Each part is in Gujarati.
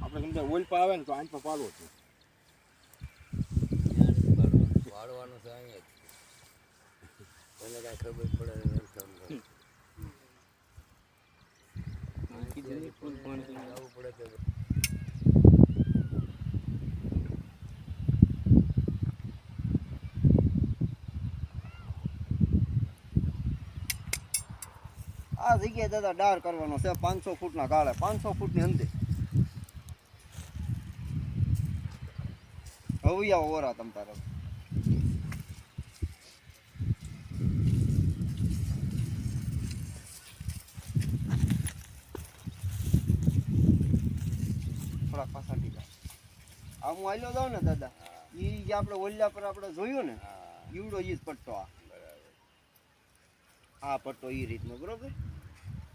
આપણે સમજાય ઓઇલ પર આવે ને તો આંચ પર પાડવો છે વાળવાનું છે અહીંયા જ કોઈને કાંઈ ખબર પડે જવું પડે તો આ જગ્યાએ દાદા ડાર કરવાનો છે 500 ફૂટના ગાળે 500 ફૂટની અંતે હવિયા ઓરા તમ તારે થોડા પાછા ટીકા આ હું આલ્યો જાઉં ને દાદા ઈ જે આપણે ઓલિયા પર આપણે જોયું ને ઈવડો ઈ જ પટ્ટો આ પટ્ટો ઈ રીતનો બરોબર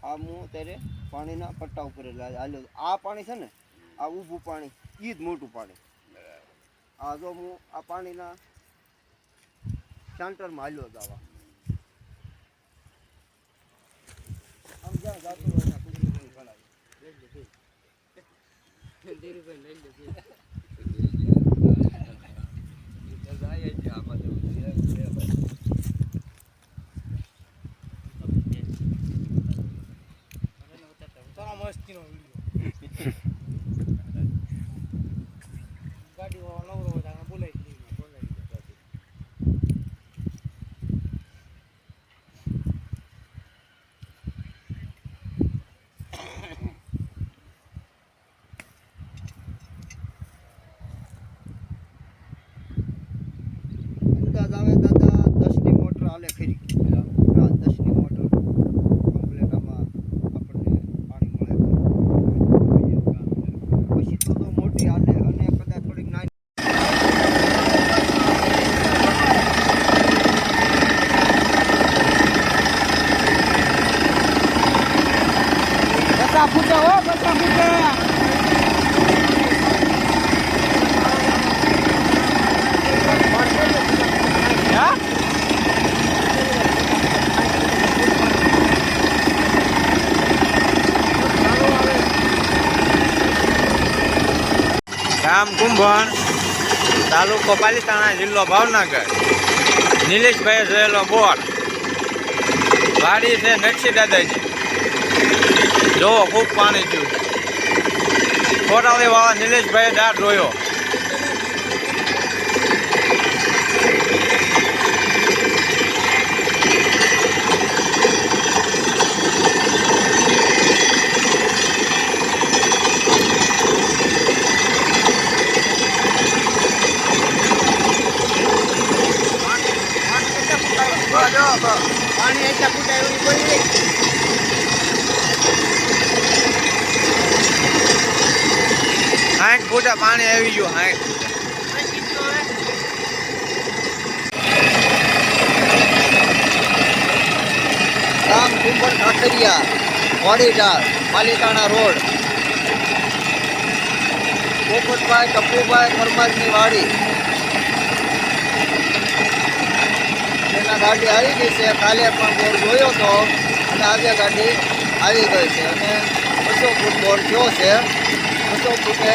આ હું ત્યારે પાણીના પટ્ટા ઉપર હાલ્યો આ પાણી છે ને આ ઊભું પાણી ઈ જ મોટું પાણી આ જો હું આ પાણીના સેન્ટરમાં હાલ્યો જવા આમ જ્યાં જાતું હોય ત્યાં કુદરતી મસ્તીનો ગાડી નવરો હોય બોલાવી અંદાજ આવે દાદા 10ની મોટર હાલે ખરી હા 10ની મોટર કમ્પ્લેટ આમાં આપણને પાણી મળે પછી તો મોટી હાલે અને કદાચ થોડીક નાની બધા ફૂટે હો બધા ફૂટે ગામ કુંભણ તાલુકો પાલીતાણા જિલ્લો ભાવનગર નિલેશભાઈએ જોયેલો બોર વાડી છે નરસિંહ દાદાજી જોવો ખૂબ પાણી થયું કોટાળીવાળા નિલેશભાઈએ દાટ જોયો પાણી એટલા ફૂટા એવી બોલી 60 ફૂટા પાણી આવી ગયું 60 ગામ કુંભણ કાંકરિયા વાડીડાળ પાલીતાણા રોડ પોપટભાઈ ટપ્પુભાઈ પરમારની વાડી એના ગાડી આવી ગઈ છે કાલે પણ બોર જોયો હતો અને આજે ગાડી આવી ગઈ છે અને 200 ફૂટ બોર થયો છે 200 ફૂટે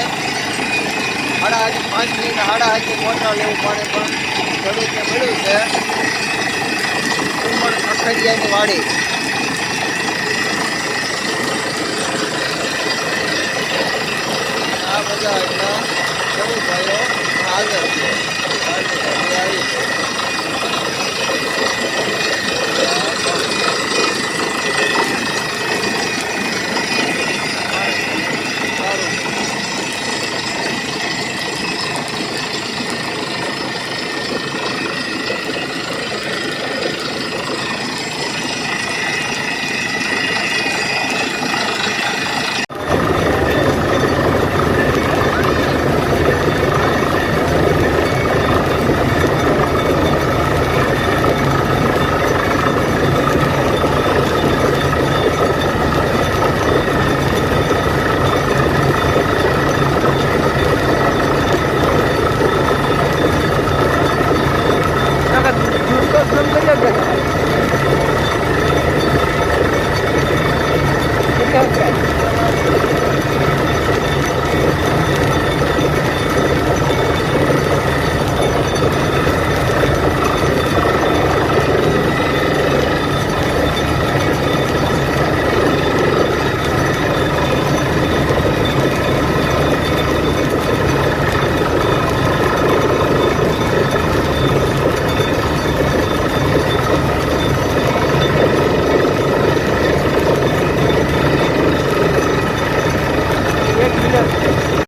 5.5 મિનિટ 8.5 મોટર લેવું પડે પણ ખેડૂતને મળ્યું છે કુંભણ કાંકરિયાની વાડી આ બધા એટલા ખેડૂત ભાઈઓ હાજર છે આવી છે